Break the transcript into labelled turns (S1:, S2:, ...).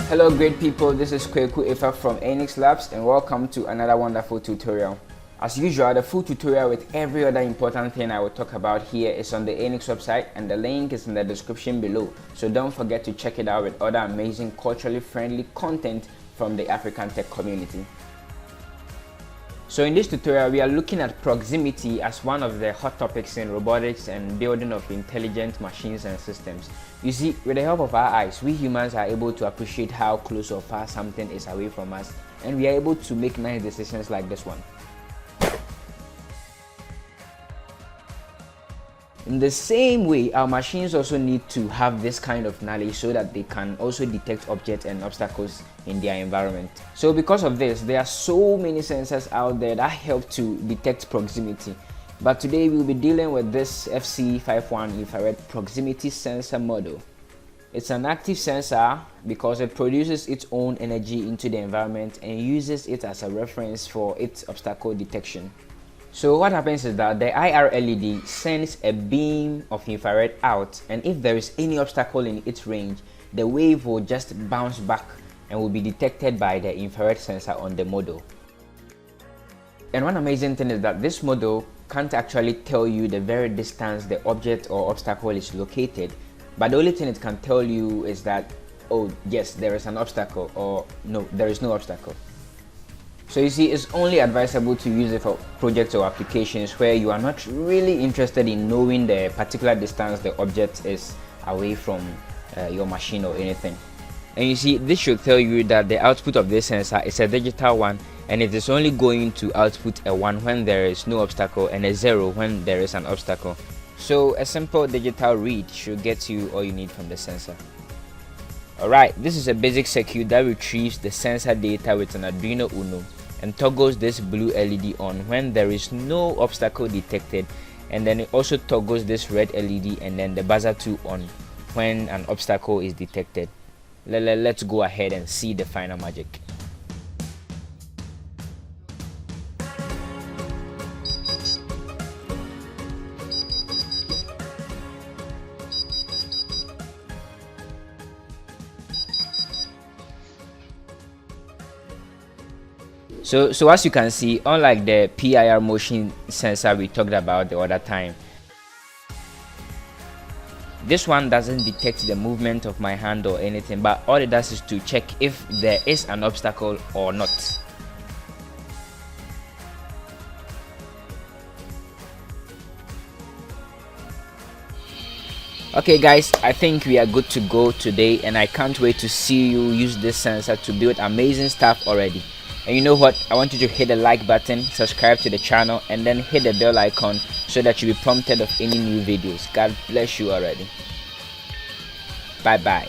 S1: Hello great people, this is Kweku Ifa from Enix Labs and welcome to another wonderful tutorial. As usual, the full tutorial with every other important thing I will talk about here is on the Enix website and the link is in the description below. So don't forget to check it out with other amazing culturally friendly content from the African tech community. So in this tutorial, we are looking at proximity as one of the hot topics in robotics and building of intelligent machines and systems. You see, with the help of our eyes, we humans are able to appreciate how close or far something is away from us, and we are able to make nice decisions like this one. In the same way, our machines also need to have this kind of knowledge so that they can also detect objects and obstacles in their environment. So because of this, there are so many sensors out there that help to detect proximity. But today we'll be dealing with this FC51 infrared proximity sensor model. It's an active sensor because it produces its own energy into the environment and uses it as a reference for its obstacle detection. So what happens is that the IR LED sends a beam of infrared out, and if there is any obstacle in its range, the wave will just bounce back and will be detected by the infrared sensor on the model. And one amazing thing is that this model can't actually tell you the very distance the object or obstacle is located, but the only thing it can tell you is that, oh yes, there is an obstacle, or no, there is no obstacle. So you see, it's only advisable to use it for projects or applications where you are not really interested in knowing the particular distance the object is away from your machine or anything. And you see, this should tell you that the output of this sensor is a digital one, and it is only going to output a 1 when there is no obstacle and a 0 when there is an obstacle. So a simple digital read should get you all you need from the sensor. Alright, this is a basic circuit that retrieves the sensor data with an Arduino Uno and toggles this blue LED on when there is no obstacle detected, and then it also toggles this red LED and then the buzzer 2 on when an obstacle is detected. Let's go ahead and see the final magic. So as you can see, unlike the PIR motion sensor we talked about the other time, this one doesn't detect the movement of my hand or anything, but all it does is to check if there is an obstacle or not. Okay guys, I think we are good to go today, and I can't wait to see you use this sensor to build amazing stuff already. And you know what, I want you to hit the like button, subscribe to the channel, and then hit the bell icon so that you'll be prompted of any new videos. God bless you already. Bye bye.